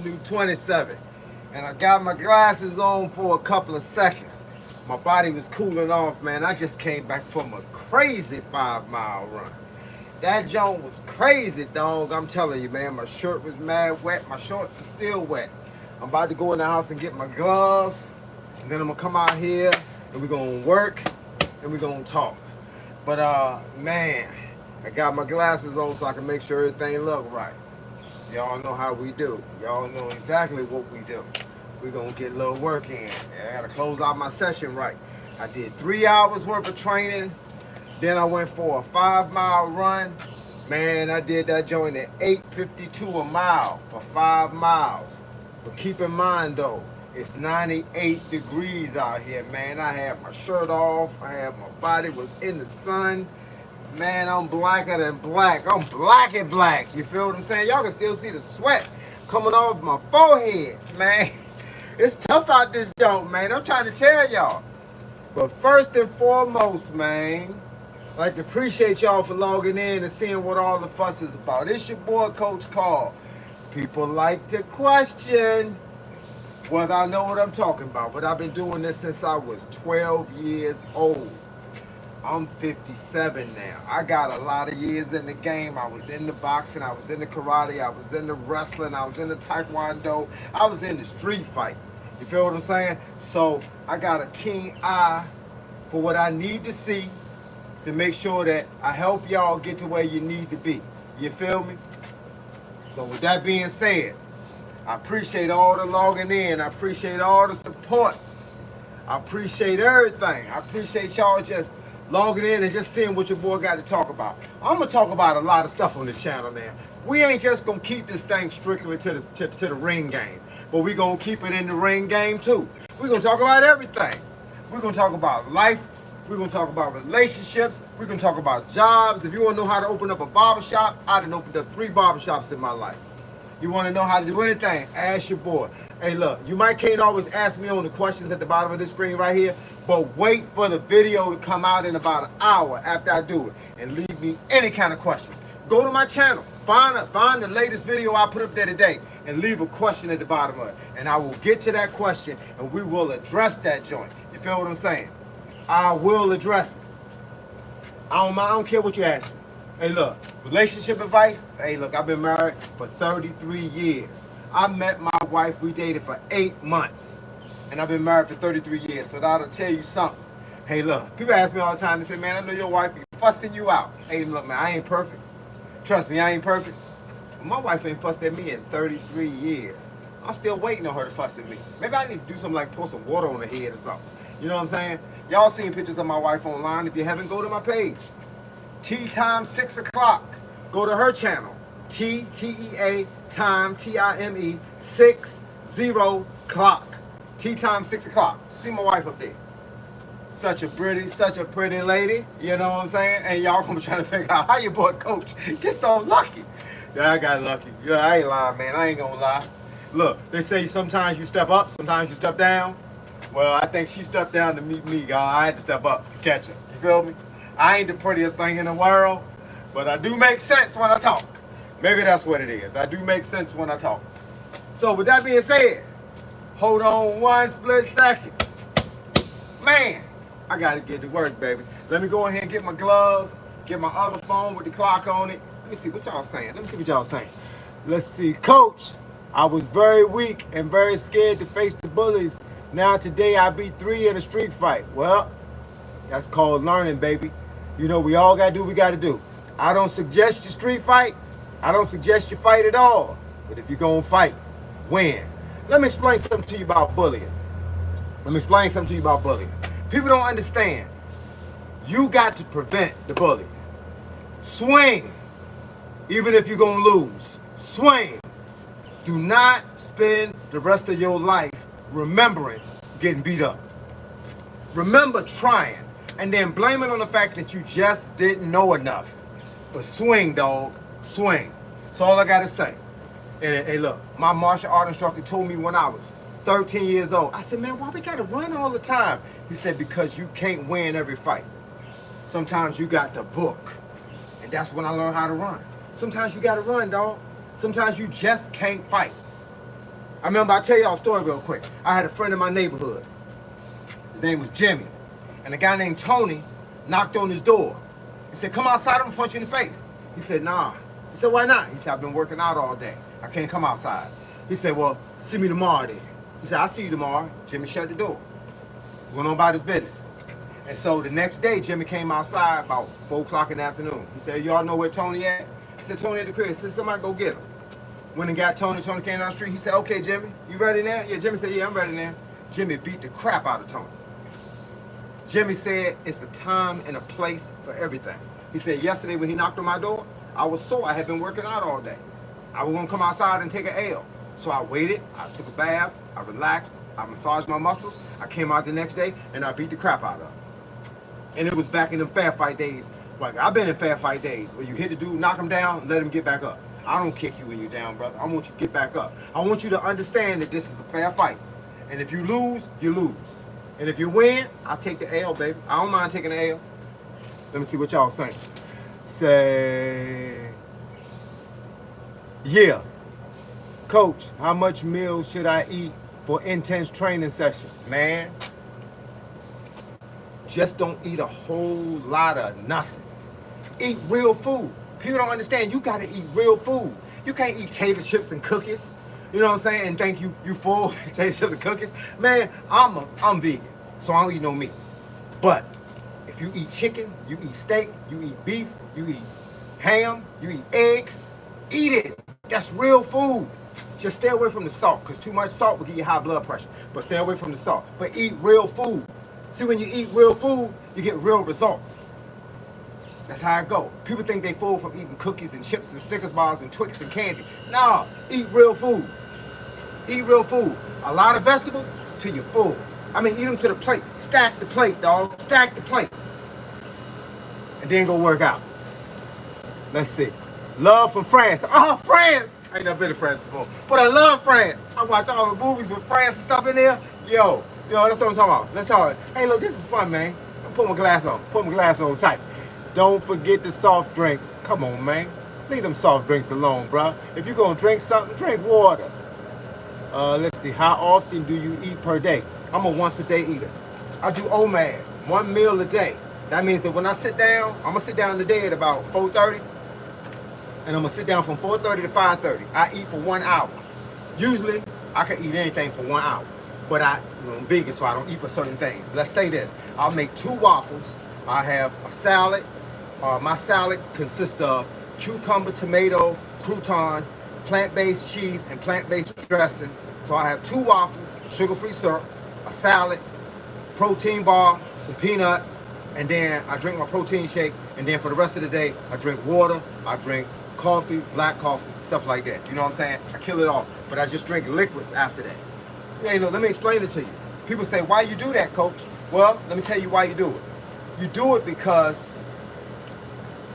do 27. And I got my glasses on for a couple of seconds. My body was cooling off, man. I just came back from a crazy 5-mile run. That joint was crazy, dog. I'm telling you, man. My shirt was mad wet. My shorts are still wet. I'm about to go in the house and get my gloves. And then I'm going to come out here and we're going to work and we're going to talk. But, man, I got my glasses on so I can make sure everything look right. Y'all know how we do. Y'all know exactly what we do. We're going to get a little work in. I got to close out my session right. I did 3 hours worth of training. Then I went for a 5-mile run. Man, I did that joint at 8.52 a mile for 5 miles. But keep in mind though, it's 98 degrees out here, man. I had my shirt off. I had my body was in the sun. Man, I'm blacker than black. I'm black and black. You feel what I'm saying? Y'all can still see the sweat coming off my forehead, man. It's tough out this joint, man. I'm trying to tell y'all. But first and foremost, man, I'd like to appreciate y'all for logging in and seeing what all the fuss is about. It's your boy, Coach Carl. People like to question whether I know what I'm talking about, but I've been doing this since I was 12 years old. I'm 57 now. I got a lot of years in the game. I was in the boxing, I was in the karate, I was in the wrestling, I was in the taekwondo, I was in the street fight. You feel what I'm saying? So I got a keen eye for what I need to see to make sure that I help y'all get to where you need to be. You feel me? So with that being said, I appreciate all the logging in. I appreciate all the support. I appreciate everything. I appreciate y'all just logging in and just seeing what your boy got to talk about. I'm going to talk about a lot of stuff on this channel now. We ain't just going to keep this thing strictly to the ring game, but we going to keep it in the ring game too. We're going to talk about everything. We're going to talk about life. We're going to talk about relationships. We're going to talk about jobs. If you want to know how to open up a barbershop, I done opened up 3 barbershops in my life. You want to know how to do anything, ask your boy. Hey, look, you can't always ask me on the questions at the bottom of this screen right here, but wait for the video to come out in about an hour after I do it and leave me any kind of questions. Go to my channel, find the latest video I put up there today and leave a question at the bottom of it. And I will get to that question and we will address that joint. You feel what I'm saying? I will address it. I don't care what you ask me. Hey, look, relationship advice. Hey, look, I've been married for 33 years. I met my wife, we dated for 8 months. And I've been married for 33 years, so that'll tell you something. Hey, look, people ask me all the time, they say, man, I know your wife be fussing you out. Hey, look, man, I ain't perfect. Trust me, I ain't perfect. My wife ain't fussed at me in 33 years. I'm still waiting on her to fuss at me. Maybe I need to do something like pour some water on her head or something. You know what I'm saying? Y'all seen pictures of my wife online. If you haven't, go to my page. Tea Time 6 o'clock. Go to her channel. T-E-A Time T-I-M-E 6-0 clock. Tea Time 6 o'clock. See my wife up there. Such a pretty lady. You know what I'm saying? And y'all gonna be trying to figure out how your boy Coach get so lucky. Yeah, I got lucky. Yeah, I ain't lying, man. I ain't gonna lie. Look, they say sometimes you step up, sometimes you step down. Well, I think she stepped down to meet me, y'all. I had to step up to catch her. You feel me? I ain't the prettiest thing in the world, but I do make sense when I talk. Maybe that's what it is. I do make sense when I talk. So with that being said, hold on one split second. Man, I gotta get to work, baby. Let me go ahead and get my gloves, get my other phone with the clock on it. Let me see what y'all saying. Let's see. Coach, I was very weak and very scared to face the bullies. Now today I beat 3 in a street fight. Well, that's called learning, baby. You know, we all gotta do what we gotta do. I don't suggest you street fight. I don't suggest you fight at all. But if you're gonna fight, win. Let me explain something to you about bullying. People don't understand. You got to prevent the bullying. Swing, even if you're gonna lose. Swing. Do not spend the rest of your life remembering getting beat up. Remember trying and then blame it on the fact that you just didn't know enough. But swing, dog, swing. That's all I gotta say. And hey, look, my martial art instructor told me when I was 13 years old, I said, man, why we gotta run all the time? He said, because you can't win every fight. Sometimes you got to book. And that's when I learned how to run. Sometimes you gotta run, dog. Sometimes you just can't fight. remember, I'll tell y'all a story real quick. I had a friend in my neighborhood. His name was Jimmy. And a guy named Tony knocked on his door. He said, come outside, I'm gonna punch you in the face. He said, nah. He said, why not? He said, I've been working out all day. I can't come outside. He said, well, see me tomorrow then. He said, I'll see you tomorrow. Jimmy shut the door. Went on about his business. And so the next day, Jimmy came outside about 4 o'clock in the afternoon. He said, y'all know where Tony at? He said, Tony at the crib. He said, somebody go get him. Went and got Tony. Tony came down the street. He said, okay, Jimmy, you ready now? Yeah, Jimmy said, yeah, I'm ready now. Jimmy beat the crap out of Tony. Jimmy said, it's a time and a place for everything. He said, yesterday when he knocked on my door, I was sore. I had been working out all day. I was gonna come outside and take an L. So I waited, I took a bath, I relaxed, I massaged my muscles. I came out the next day and I beat the crap out of him. And it was back in them fair fight days. Like, I've been in fair fight days where you hit the dude, knock him down, let him get back up. I don't kick you when you're down, brother. I want you to get back up. I want you to understand that this is a fair fight. And if you lose, you lose. And if you win, I'll take the L, baby. I don't mind taking the L. Let me see what y'all saying. Say, yeah. Coach, how much meals should I eat for intense training session? Man, just don't eat a whole lot of nothing. Eat real food. People don't understand, you gotta eat real food. You can't eat tater chips and cookies. You know what I'm saying? And think you full tater chips and cookies. Man, I'm vegan, so I don't eat no meat. But if you eat chicken, you eat steak, you eat beef, you eat ham, you eat eggs, eat it. That's real food. Just stay away from the salt, because too much salt will give you high blood pressure. But stay away from the salt. But eat real food. See, when you eat real food, you get real results. That's how it go. People think they full from eating cookies and chips and Snickers bars and Twix and candy. Nah, eat real food. Eat real food. A lot of vegetables till you're full. I mean, eat them to the plate. Stack the plate, dog. Stack the plate. And then go work out. Let's see. Love from France. Oh, France! I ain't never been to France before. But I love France. I watch all the movies with France and stuff in there. Yo, that's what I'm talking about. Let's talk. Hey, look, this is fun, man. Put my glass on. Put my glass on tight. Don't forget the soft drinks. Come on, man. Leave them soft drinks alone, bro. If you're going to drink something, drink water. Let's see. How often do you eat per day? I'm a once-a-day eater. I do OMAD, 1 meal a day. That means that when I sit down, I'm going to sit down today at about 4:30. And I'm going to sit down from 4:30 to 5:30. I eat for 1 hour. Usually, I can eat anything for 1 hour. But I'm vegan, so I don't eat for certain things. Let's say this. I'll make 2 waffles. I have a salad. My salad consists of cucumber, tomato, croutons, plant-based cheese, and plant-based dressing. So I have 2 waffles, sugar-free syrup, a salad, protein bar, some peanuts, and then I drink my protein shake. And then for the rest of the day, I drink water, I drink coffee, black coffee, stuff like that. You know what I'm saying? I kill it all. But I just drink liquids after that. Hey, look, let me explain it to you. People say, why you do that, coach? Well, let me tell you why you do it. You do it because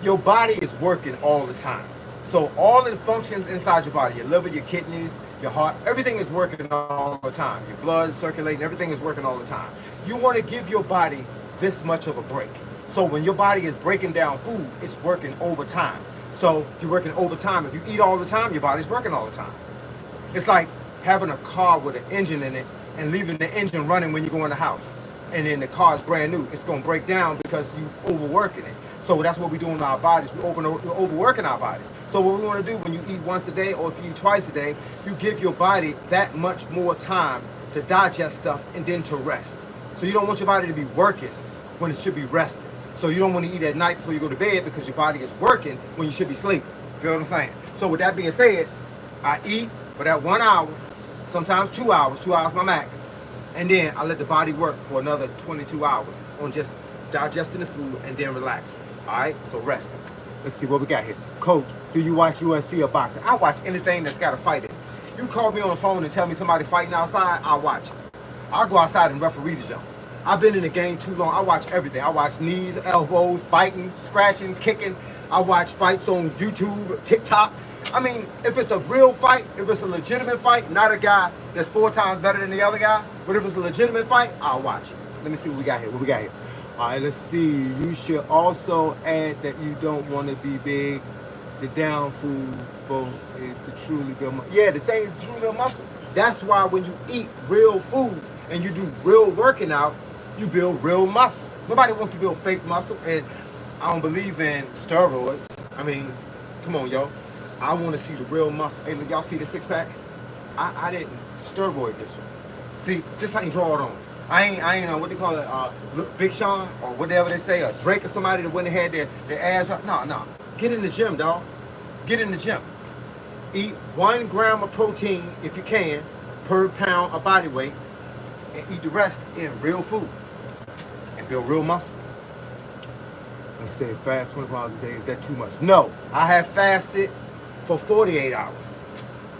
your body is working all the time. So all of the functions inside your body, your liver, your kidneys, your heart, everything is working all the time. Your blood is circulating, everything is working all the time. You want to give your body this much of a break. So when your body is breaking down food, it's working overtime. So you're working overtime. If you eat all the time, your body's working all the time. It's like having a car with an engine in it and leaving the engine running when you go in the house. And then the car is brand new. It's going to break down because you overworking it. So that's what we do in our bodies. We're overworking our bodies. So what we want to do when you eat once a day or if you eat twice a day, you give your body that much more time to digest stuff and then to rest. So you don't want your body to be working when it should be resting. So you don't want to eat at night before you go to bed because your body is working when you should be sleeping. Feel what I'm saying? So with that being said, I eat for that 1 hour, sometimes 2 hours, 2 hours my max. And then I let the body work for another 22 hours on just digesting the food and then relax. All right, so resting. Let's see what we got here. Coach, do you watch UFC or boxing? I watch anything that's got a fight in it. You call me on the phone and tell me somebody fighting outside, I'll watch it. I'll go outside and referee the jump. I've been in the game too long. I watch everything. I watch knees, elbows, biting, scratching, kicking. I watch fights on YouTube, TikTok. I mean, if it's a real fight, if it's a legitimate fight, not a guy that's 4 times better than the other guy, but if it's a legitimate fight, I'll watch it. Let me see what we got here. What we got here? All right, let's see. You should also add that you don't want to be big. The down food is to truly build muscle. Yeah, the thing is to truly build muscle. That's why when you eat real food and you do real working out, you build real muscle. Nobody wants to build fake muscle, and I don't believe in steroids. I mean, come on, yo. I want to see the real muscle. Hey, look, y'all see the six pack? I didn't steroid this one. See, this ain't draw it on. I ain't what they call it, Big Sean or whatever they say, or Drake or somebody that went and had their ass up. No. Get in the gym, dog. Get in the gym. Eat 1 gram of protein if you can per pound of body weight, and eat the rest in real food and build real muscle. Let's say fast 24 hours a day. Is that too much? No. I have fasted for 48 hours.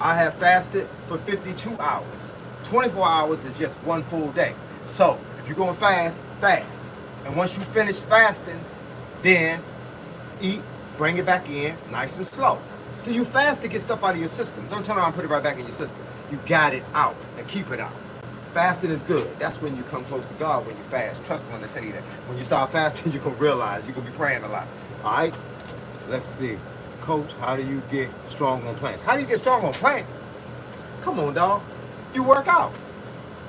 I have fasted for 52 hours. 24 hours is just one full day. So if you're going fast, fast. And once you finish fasting, then eat, bring it back in nice and slow. See, you fast to get stuff out of your system. Don't turn around and put it right back in your system. You got it out and keep it out. Fasting is good. That's when you come close to God, when you fast. Trust me when I tell you that. When you start fasting, you're going to realize you're going to be praying a lot. All right? Let's see. Coach, how do you get strong on plants? How do you get strong on plants? Come on, dog. You work out.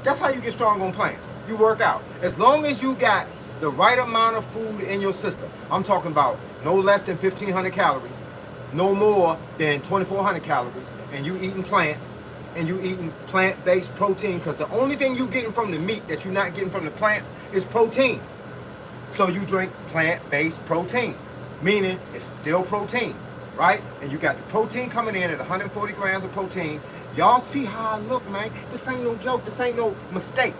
That's how you get strong on plants. You work out. As long as you got the right amount of food in your system. I'm talking about no less than 1,500 calories, no more than 2,400 calories, and you eating plants, and you eating plant-based protein, because the only thing you getting from the meat that you're not getting from the plants is protein. So you drink plant-based protein, meaning it's still protein, right? And you got the protein coming in at 140 grams of protein. Y'all see how I look, man? This ain't no joke. This ain't no mistake.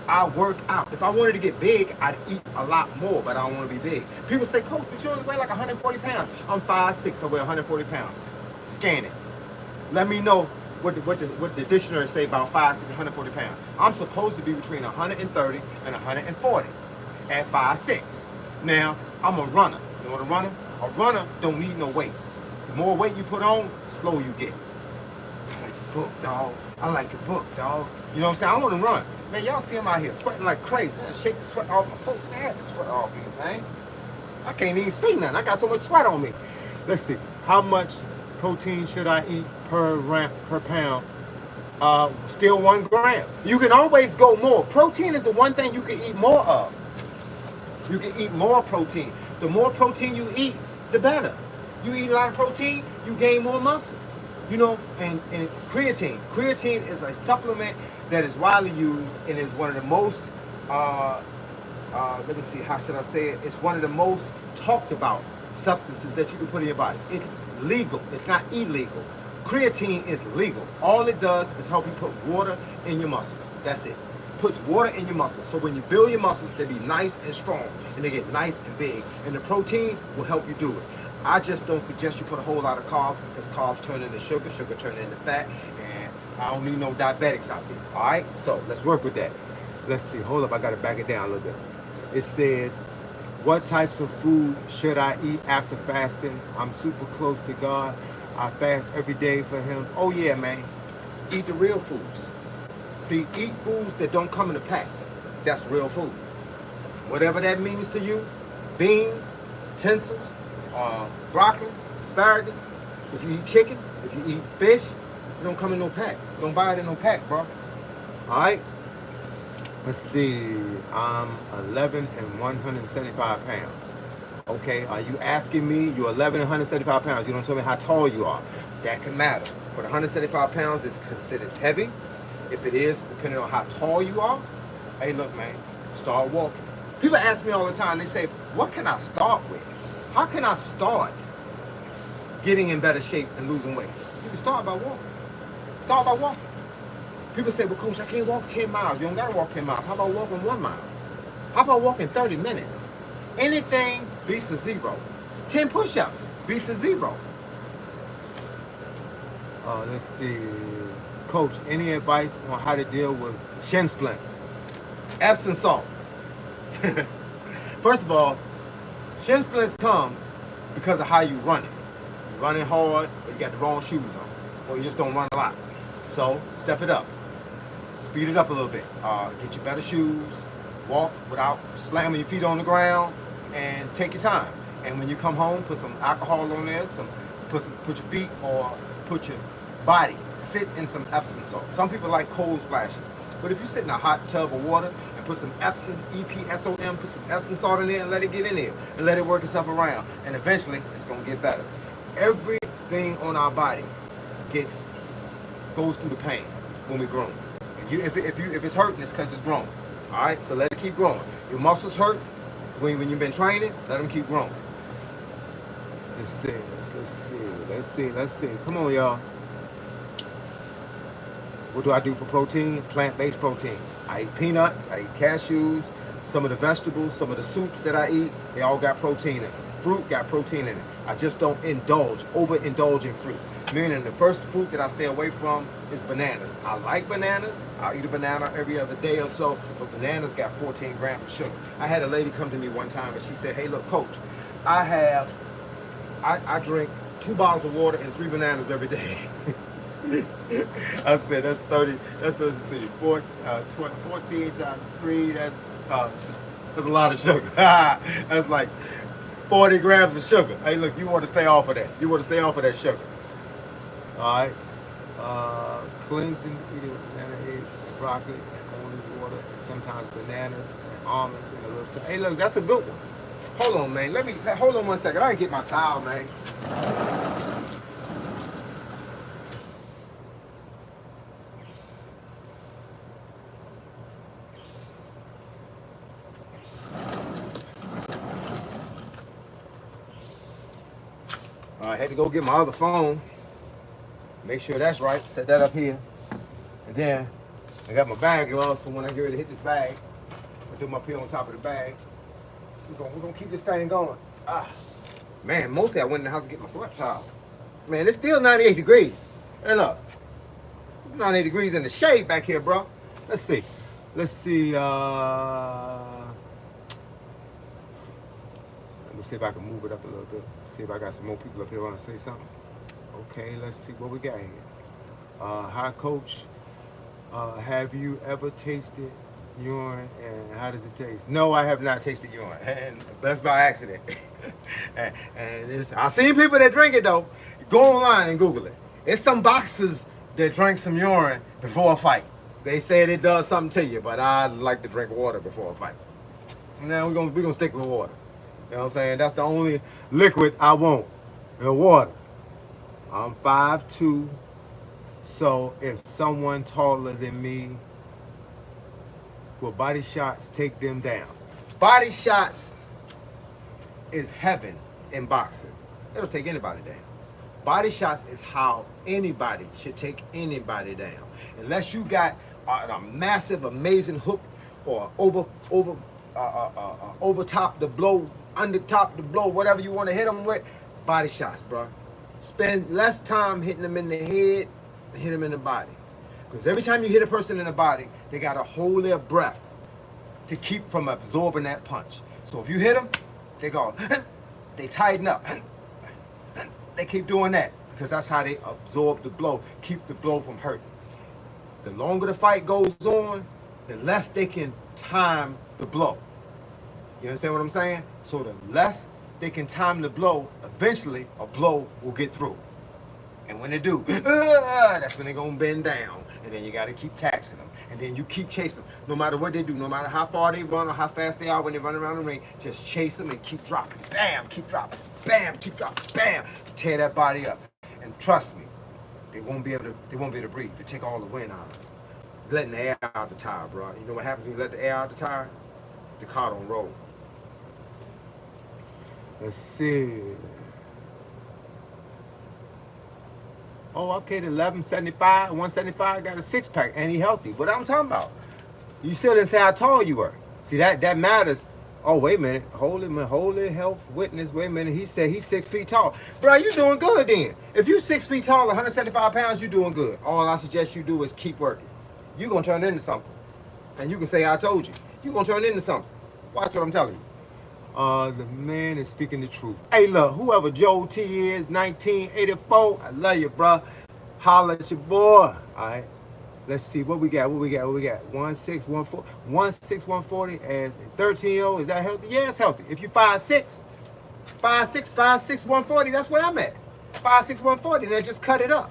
I work out. If I wanted to get big, I'd eat a lot more, but I don't want to be big. People say, Coach, but you only weigh like 140 pounds. I'm 5'6", I weigh 140 pounds. Scan it. Let me know what the dictionary say about 5'6", 140 pounds. I'm supposed to be between 130 and 140 at 5'6". Now, I'm a runner. You know what a runner? A runner don't need no weight. The more weight you put on, the slower you get. I like the book, dog. I like the book, dog. You know what I'm saying? I want to run. Man, y'all see him out here sweating like crazy. Man, shake the sweat off my foot. Man, the sweat off me, man. I can't even see nothing. I got so much sweat on me. Let's see. How much protein should I eat per pound? Still 1 gram. You can always go more. Protein is the one thing you can eat more of. You can eat more protein. The more protein you eat, the better. You eat a lot of protein, you gain more muscle. You know, and creatine. Creatine is a supplement that is widely used and is one of the most, let me see, how should I say it? It's one of the most talked about substances that you can put in your body. It's legal. It's not illegal. Creatine is legal. All it does is help you put water in your muscles. That's it. Puts water in your muscles. So when you build your muscles, they be nice and strong and they get nice and big. And the protein will help you do it. I just don't suggest you put a whole lot of carbs, because carbs turn into sugar, sugar turn into fat, and I don't need no diabetics out there. All right, so let's work with that. Let's see. Hold up, I gotta back it down a little bit. It says, what types of food should I eat after fasting? I'm super close to God. I fast every day for Him. Oh yeah, man. Eat the real foods. See, eat foods that don't come in a pack. That's real food. Whatever that means to you. Beans, utensils, broccoli, asparagus. If you eat chicken, if you eat fish, it don't come in no pack. Don't buy it in no pack, bro. All right. Let's see. I'm 11 and 175 pounds. Okay. Are you asking me? You're 11 and 175 pounds. You don't tell me how tall you are. That can matter. But 175 pounds is considered heavy. If it is, depending on how tall you are, hey, look, man, start walking. People ask me all the time. They say, what can I start with? How can I start getting in better shape and losing weight? You can start by walking. Start by walking. People say, well, Coach, I can't walk 10 miles. You don't got to walk 10 miles. How about walking 1 mile? How about walking 30 minutes? Anything beats a 0. 10 push-ups beats a 0. Let's see. Coach, any advice on how to deal with shin splints? Epsom salt. First of all, shin splints come because of how you run it. You're running hard, or you got the wrong shoes on, or you just don't run a lot. So step it up, speed it up a little bit. Get you better shoes, walk without slamming your feet on the ground, and take your time. And when you come home, put some alcohol on there, put your feet or put your body sit in some Epsom salt. Some people like cold splashes. But if you sit in a hot tub of water and put some Epsom, E-P-S-O-M, put some Epsom salt in there and let it get in there and let it work itself around. And eventually, it's going to get better. Everything on our body goes through the pain when we grow. If it's hurting, it's because it's growing. All right, so let it keep growing. Your muscles hurt when you've been training. Let them keep growing. Let's see. Come on, y'all. What do I do for protein? Plant-based protein. I eat peanuts. I eat cashews. Some of the vegetables, some of the soups that I eat, they all got protein in it. Fruit got protein in it. I just don't overindulge in fruit. Meaning the first fruit that I stay away from is bananas. I like bananas. I'll eat a banana every other day or so, but bananas got 14 grams of sugar. I had a lady come to me one time and she said, hey, look, coach, I drink 2 bottles of water and 3 bananas every day. I said, that's 30, let's see, 14 times 3, that's a lot of sugar. That's like 40 grams of sugar. Hey, look, you want to stay off of that. You want to stay off of that sugar. All right. Cleansing, eating banana eggs, and broccoli, and only water, and sometimes bananas, and almonds, and a little salt. Hey, look, that's a good one. Hold on, man. Hold on 1 second. I can get my towel, man. I had to go get my other phone. Make sure that's right. Set that up here. And then I got my bag gloves for when I get ready to hit this bag. I do my peel on top of the bag. We're gonna keep this thing going. Man, mostly I went in the house to get my sweat towel. Man, it's still 98 degrees. Hey, look. 98 degrees in the shade back here, bro. Let's see. Let me see if I can move it up a little bit. See if I got some more people up here want to say something. Okay, let's see what we got here. Hi, Coach. Have you ever tasted urine, and how does it taste? No, I have not tasted urine, and that's by accident. I've seen people that drink it though. Go online and Google it. It's some boxers that drink some urine before a fight. They said it does something to you, but I like to drink water before a fight. Now we're gonna stick with water. You know what I'm saying? That's the only liquid I want. The water. I'm 5'2", so if someone taller than me, will body shots take them down? Body shots is heaven in boxing. It'll take anybody down. Body shots is how anybody should take anybody down. Unless you got a massive, amazing hook or over top the blow, under top the blow, whatever you want to hit them with, body shots, bro. Spend less time hitting them in the head than hit them in the body. Because every time you hit a person in the body, they got to hold their breath to keep from absorbing that punch. So if you hit them, they go, they tighten up. They keep doing that because that's how they absorb the blow, keep the blow from hurting. The longer the fight goes on, the less they can time the blow. You understand what I'm saying? So the less they can time the blow, eventually a blow will get through. And when they do, that's when they're going to bend down. And then you got to keep taxing them. And then you keep chasing them. No matter what they do, no matter how far they run or how fast they are when they run around the ring, just chase them and keep dropping. Bam, keep dropping. Bam, keep dropping. Bam, tear that body up. And trust me, they won't be able to breathe. They take all the wind out of it. Letting the air out the tire, bro. You know what happens when you let the air out the tire? The car don't roll. Let's see. Oh, okay, the 1175, 175 got a 6-pack and he healthy. What I'm talking about? You still didn't say how tall you were. See, that matters. Oh, wait a minute. Holy health witness. Wait a minute. He said he's 6 feet tall. Bro, you doing good then. If you 6 feet tall, 175 pounds, you doing good. All I suggest you do is keep working. You're going to turn into something. And you can say, I told you. You're going to turn into something. Watch what I'm telling you. The man is speaking the truth. Hey, look, whoever Joe T is, 1984, I love you, bro. Holla at your boy. All right. Let's see what we got. 1'6", 140 as a 13-year-old. Is that healthy? Yeah, it's healthy. If you 5'6", 140, that's where I'm at. 5'6", 140, then just cut it up.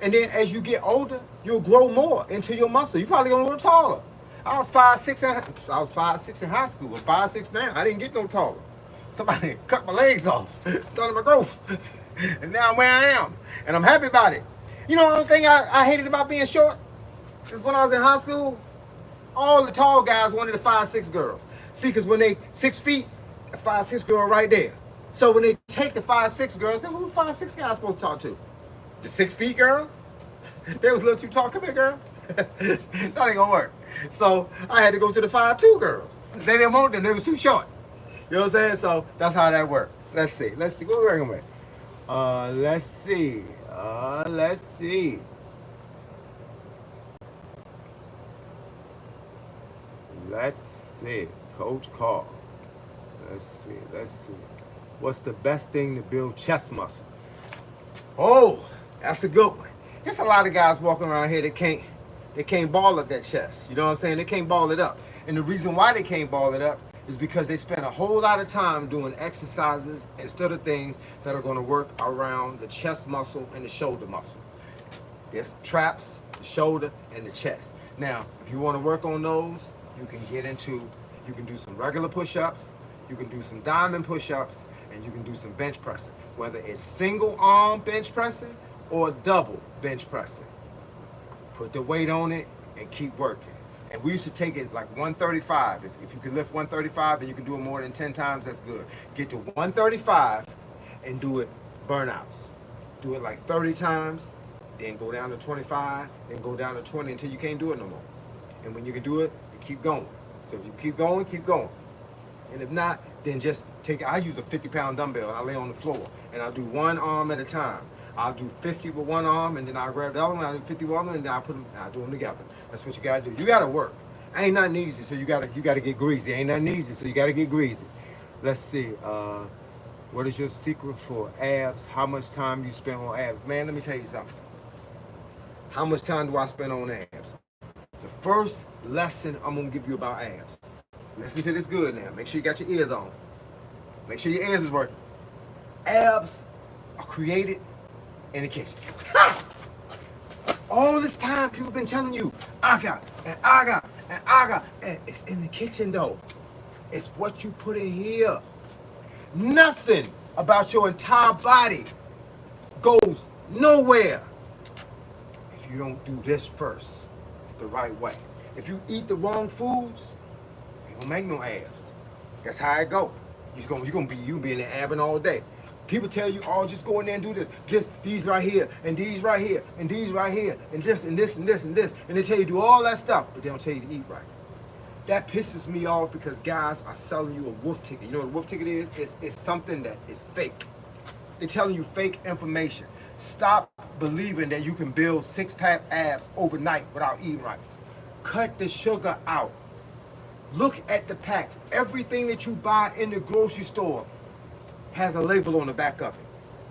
And then as you get older, you'll grow more into your muscle. You probably gonna grow taller. I was 5'6" I was 5'6" in high school. I'm 5'6" now. I didn't get no taller. Somebody cut my legs off, started my growth. And now I'm where I am. And I'm happy about it. You know, the only thing I hated about being short is when I was in high school, all the tall guys wanted the 5'6" girls. See, because when they 6 feet, a 5'6" girl right there. So when they take the 5'6" girls, then who the 5'6" guys supposed to talk to? The 6 feet girls? They was a little too tall. Come here, girl. That ain't gonna work. So I had to go to the 5'2" girls. They didn't want them. They was too short. You know what I'm saying? So that's how that worked. Let's see. What we're working with. Let's see. Let's see. Coach Carl. Let's see. What's the best thing to build chest muscle? Oh, that's a good one. There's a lot of guys walking around here that can't ball up that chest. You know what I'm saying? They can't ball it up. And the reason why they can't ball it up is because they spend a whole lot of time doing exercises instead of things that are going to work around the chest muscle and the shoulder muscle. There's traps, the shoulder, and the chest. Now, if you want to work on those, you can do some regular push-ups, you can do some diamond push-ups, and you can do some bench pressing, whether it's single arm bench pressing or double bench pressing. Put the weight on it and keep working. And we used to take it like 135. If you can lift 135 and you can do it more than 10 times, that's good. Get to 135 and do it burnouts. Do it like 30 times, then go down to 25, then go down to 20 until you can't do it no more. And when you can do it, you keep going. So if you keep going, keep going. And if not, then just I use a 50-pound dumbbell and I lay on the floor and I'll do one arm at a time. I'll do 50 with one arm and then I'll grab the other one, I'll do 50 with one and then I'll do them together. That's what you gotta do. You gotta work. Ain't nothing easy, so you gotta get greasy. Ain't nothing easy, so you gotta get greasy. Let's see. What is your secret for abs? How much time you spend on abs? Man, let me tell you something. How much time do I spend on abs? The first lesson I'm gonna give you about abs. Listen to this good now. Make sure you got your ears on. Make sure your ears is working. Abs are created in the kitchen. All this time, people been telling you, I got. And it's in the kitchen, though. It's what you put in here. Nothing about your entire body goes nowhere if you don't do this first the right way. If you eat the wrong foods, you don't make no abs. That's how it go. You're gonna be in there abbing all day. People tell you, oh, just go in there and do this, these right here, and these right here, and these right here, and this, and this, and this, and this. And they tell you to do all that stuff, but they don't tell you to eat right. That pisses me off because guys are selling you a wolf ticket. You know what a wolf ticket is? It's something that is fake. They're telling you fake information. Stop believing that you can build six-pack abs overnight without eating right. Cut the sugar out. Look at the packs. Everything that you buy in the grocery store has a label on the back of it.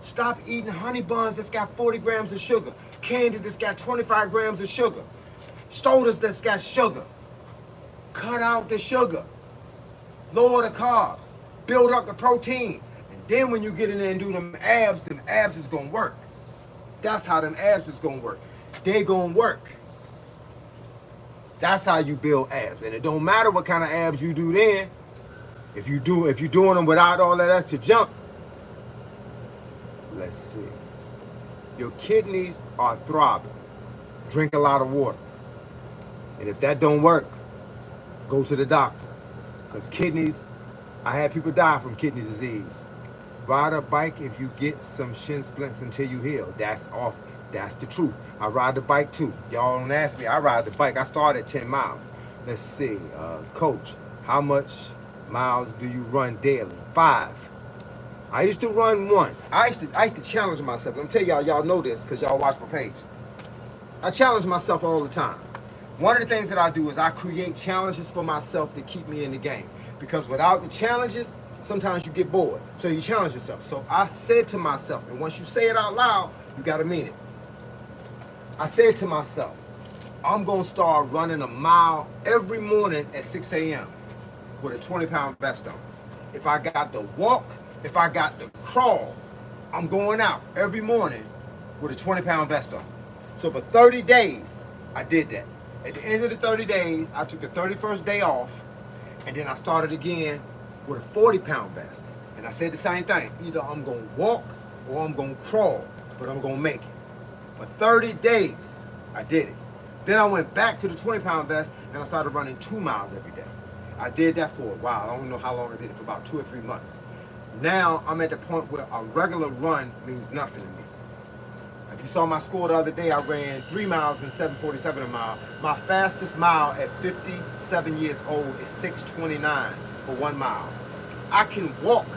Stop eating honey buns that's got 40 grams of sugar, candy that's got 25 grams of sugar, sodas that's got sugar. Cut out the sugar. Lower the carbs. Build up the protein. And then when you get in there and do them abs is gonna work. That's how them abs is gonna work. They gonna work. That's how you build abs. And it don't matter what kind of abs you do then. If you're doing them without all that extra junk, let's see. Your kidneys are throbbing. Drink a lot of water. And if that don't work, go to the doctor. Because kidneys, I had people die from kidney disease. Ride a bike if you get some shin splints until you heal. That's the truth. I ride the bike too. Y'all don't ask me. I ride the bike. I started 10 miles. Let's see. Coach, how much miles do you run daily? 5. I used to run 1. I used to challenge myself. I'm telling y'all know this because y'all watch my page. I challenge myself all the time. One of the things that I do is I create challenges for myself to keep me in the game. Because without the challenges, sometimes you get bored. So you challenge yourself. So I said to myself, and once you say it out loud, you got to mean it. I said to myself, I'm going to start running a mile every morning at 6 a.m. with a 20-pound vest on. If I got to walk, if I got to crawl, I'm going out every morning with a 20-pound vest on. So for 30 days, I did that. At the end of the 30 days, I took the 31st day off, and then I started again with a 40-pound vest. And I said the same thing. Either I'm going to walk or I'm going to crawl, but I'm going to make it. For 30 days, I did it. Then I went back to the 20-pound vest, and I started running 2 miles every day. I did that for a while. I don't know how long I did it, for about 2 or 3 months. Now I'm at the point where a regular run means nothing to me. If you saw my score the other day, I ran 3 miles in 7:47 a mile. My fastest mile at 57 years old is 6:29 for 1 mile. I can walk,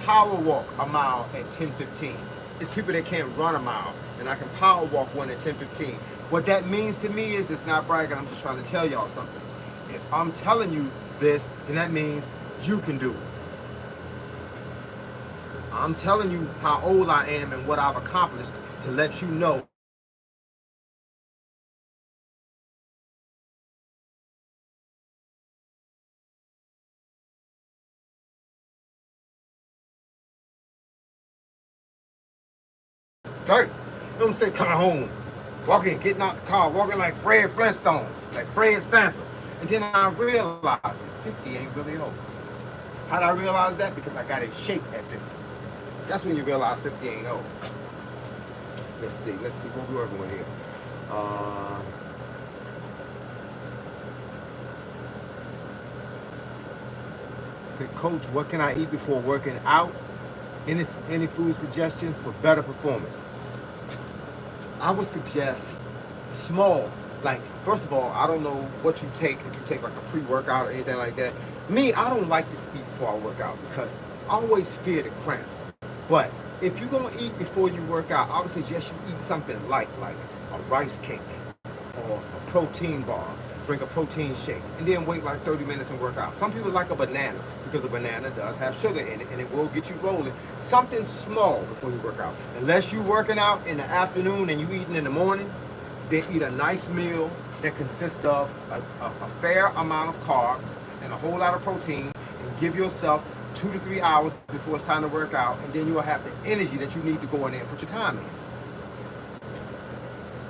power walk a mile at 10:15. It's people that can't run a mile, and I can power walk one at 10:15. What that means to me is, it's not bragging, I'm just trying to tell y'all something. If I'm telling you this, then that means you can do it. I'm telling you how old I am and what I've accomplished to let you know. Right? You know what I'm saying? Coming home, walking, getting out the car, walking like Fred Flintstone, like Fred Sanford. And then I realized that 50 ain't really old. How did I realize that? Because I got in shape at 50. That's when you realize 50 ain't old. Let's see what we're working with here. Said, Coach, what can I eat before working out? Any food suggestions for better performance? I would suggest small. Like, first of all, I don't know what you take, if you take like a pre-workout or anything like that. Me, I don't like to eat before I work out because I always fear the cramps. But if you're gonna eat before you work out, I would suggest you eat something light, like a rice cake or a protein bar. Drink a protein shake, and then wait like 30 minutes and work out. Some people like a banana because a banana does have sugar in it and it will get you rolling. Something small before you work out. Unless you're working out in the afternoon and you eating in the morning, then eat a nice meal that consists of a fair amount of carbs and a whole lot of protein, and give yourself 2 to 3 hours before it's time to work out, and then you'll have the energy that you need to go in there and put your time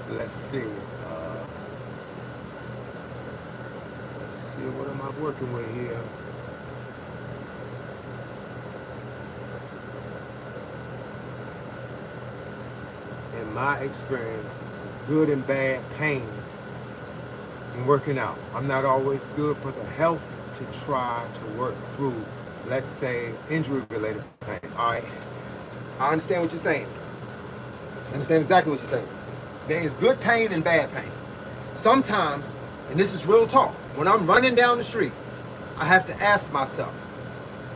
in. Let's see. What am I working with here? In my experience, it's good and bad pain in working out. I'm not always good for the health to try to work through, let's say, injury-related pain. All right, I understand what you're saying. I understand exactly what you're saying. There is good pain and bad pain. Sometimes, and this is real talk, when I'm running down the street, I have to ask myself,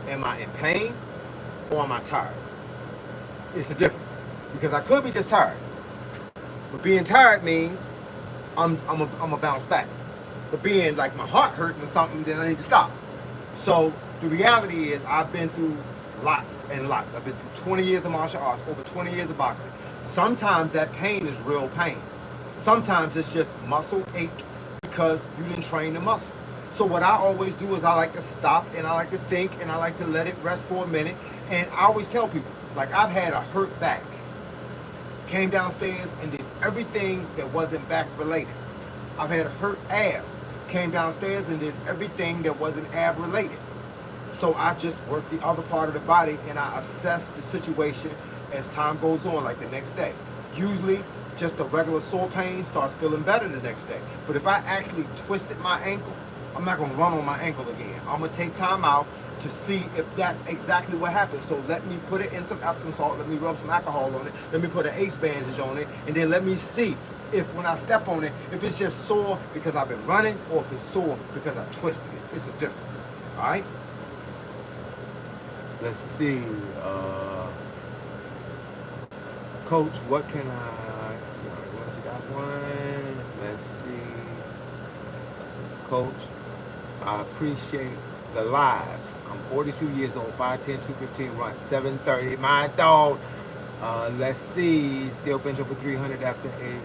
am I in pain or am I tired? It's a difference, because I could be just tired. But being tired means I'm a bounce back. But being like my heart hurting or something, then I need to stop. So the reality is, I've been through lots and lots. I've been through 20 years of martial arts, over 20 years of boxing. Sometimes that pain is real pain. Sometimes it's just muscle ache because you didn't train the muscle. So what I always do is I like to stop and I like to think and I like to let it rest for a minute. And I always tell people, like, I've had a hurt back, came downstairs and did everything that wasn't back related. I've had hurt abs, came downstairs and did everything that wasn't ab related. So I just work the other part of the body and I assess the situation as time goes on, like the next day. Usually just a regular sore pain starts feeling better the next day. But if I actually twisted my ankle, I'm not gonna run on my ankle again. I'm gonna take time out to see if that's exactly what happened. So let me put it in some Epsom salt, let me rub some alcohol on it, let me put an ace bandage on it, and then let me see if when I step on it, if it's just sore because I've been running or if it's sore because I twisted it. It's a difference, all right? Let's see, Coach, what can I, you got one, let's see, Coach, I appreciate the live. I'm 42 years old, 5'10", 215, run 730, my dog. Let's see, still bench over 300 after a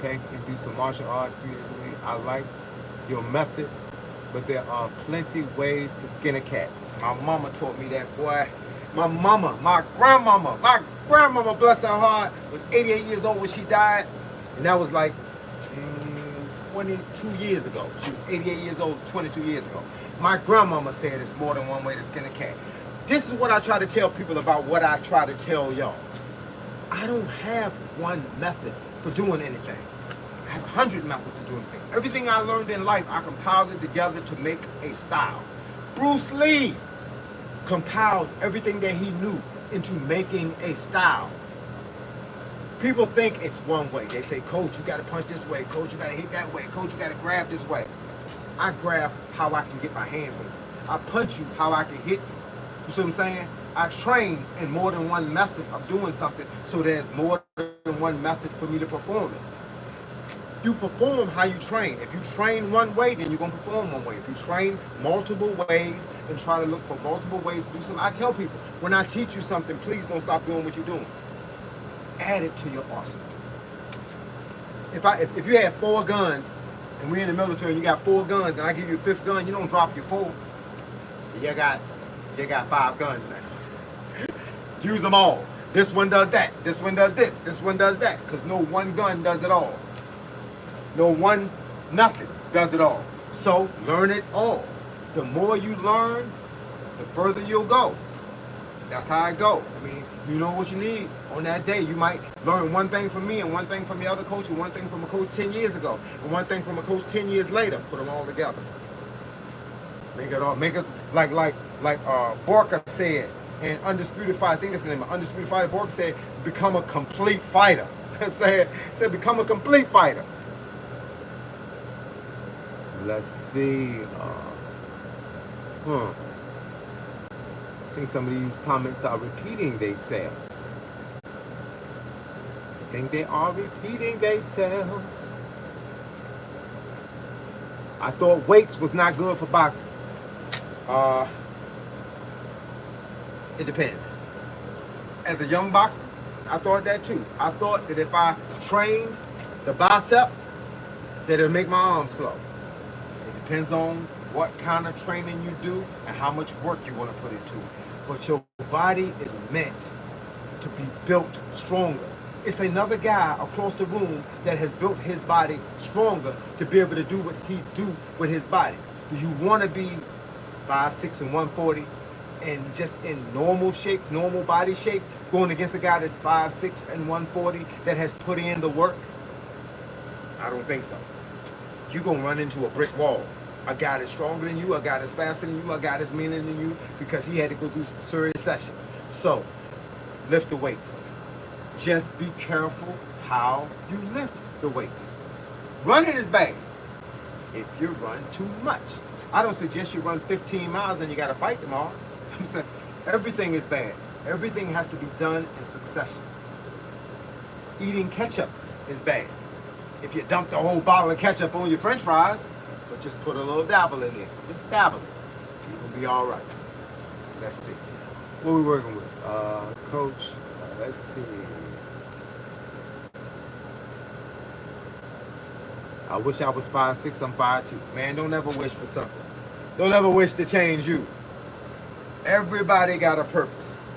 peg and do some martial arts 3 days a week. I like your method, but there are plenty ways to skin a cat. My mama taught me that, boy. My grandmama, bless her heart, was 88 years old when she died. And that was like 22 years ago. She was 88 years old 22 years ago. My grandmama said it's more than one way to skin a cat. This is what I try to tell people about what I try to tell y'all. I don't have one method for doing anything. I have 100 methods to do anything. Everything I learned in life, I compiled it together to make a style. Bruce Lee compiled everything that he knew into making a style. People think it's one way. They say, coach, you got to punch this way. Coach, you got to hit that way. Coach, you got to grab this way. I grab how I can get my hands in. I punch you how I can hit you. You see what I'm saying? I train in more than one method of doing something, so there's more than one method for me to perform it. You perform how you train. If you train one way, then you're going to perform one way. If you train multiple ways and try to look for multiple ways to do something, I tell people, when I teach you something, please don't stop doing what you're doing. Add it to your arsenal. If you have 4 guns, and we're in the military, and you got 4 guns, and I give you a 5th gun, you don't drop your 4. You got 5 guns now. Use them all. This one does that. This one does this. This one does that. Because no one gun does it all. No one, nothing does it all. So learn it all. The more you learn, the further you'll go. That's how I go. I mean, you know what you need on that day. You might learn one thing from me and one thing from the other coach and one thing from a coach 10 years ago and one thing from a coach 10 years later. Put them all together. Make it all, make it like Borka said in Undisputed Fighter. I think that's the name of Undisputed Fighter. Borka said, become a complete fighter. said become a complete fighter. Let's see. I think some of these comments are repeating themselves. I think they are repeating themselves. I thought weights was not good for boxing. It depends. As a young boxer, I thought that too. I thought that if I trained the bicep, that it'll make my arms slow. It depends on what kind of training you do and how much work you want to put into it. But your body is meant to be built stronger. It's another guy across the room that has built his body stronger to be able to do what he do with his body. Do you want to be 5'6" and 140 and just in normal shape, normal body shape, going against a guy that's 5'6" and 140 that has put in the work? I don't think so. You're going to run into a brick wall. A guy that's stronger than you, a guy that's faster than you, a guy that's meaner than you, because he had to go through some serious sessions. So, lift the weights. Just be careful how you lift the weights. Running is bad if you run too much. I don't suggest you run 15 miles and you got to fight tomorrow. I'm saying everything is bad. Everything has to be done in succession. Eating ketchup is bad. If you dump the whole bottle of ketchup on your french fries, but just put a little dabble in there. Just dabble it. You're going to be all right. Let's see. What are we working with? Coach, let's see. I wish I was 5'6", I'm 5'2". Man, don't ever wish for something. Don't ever wish to change you. Everybody got a purpose.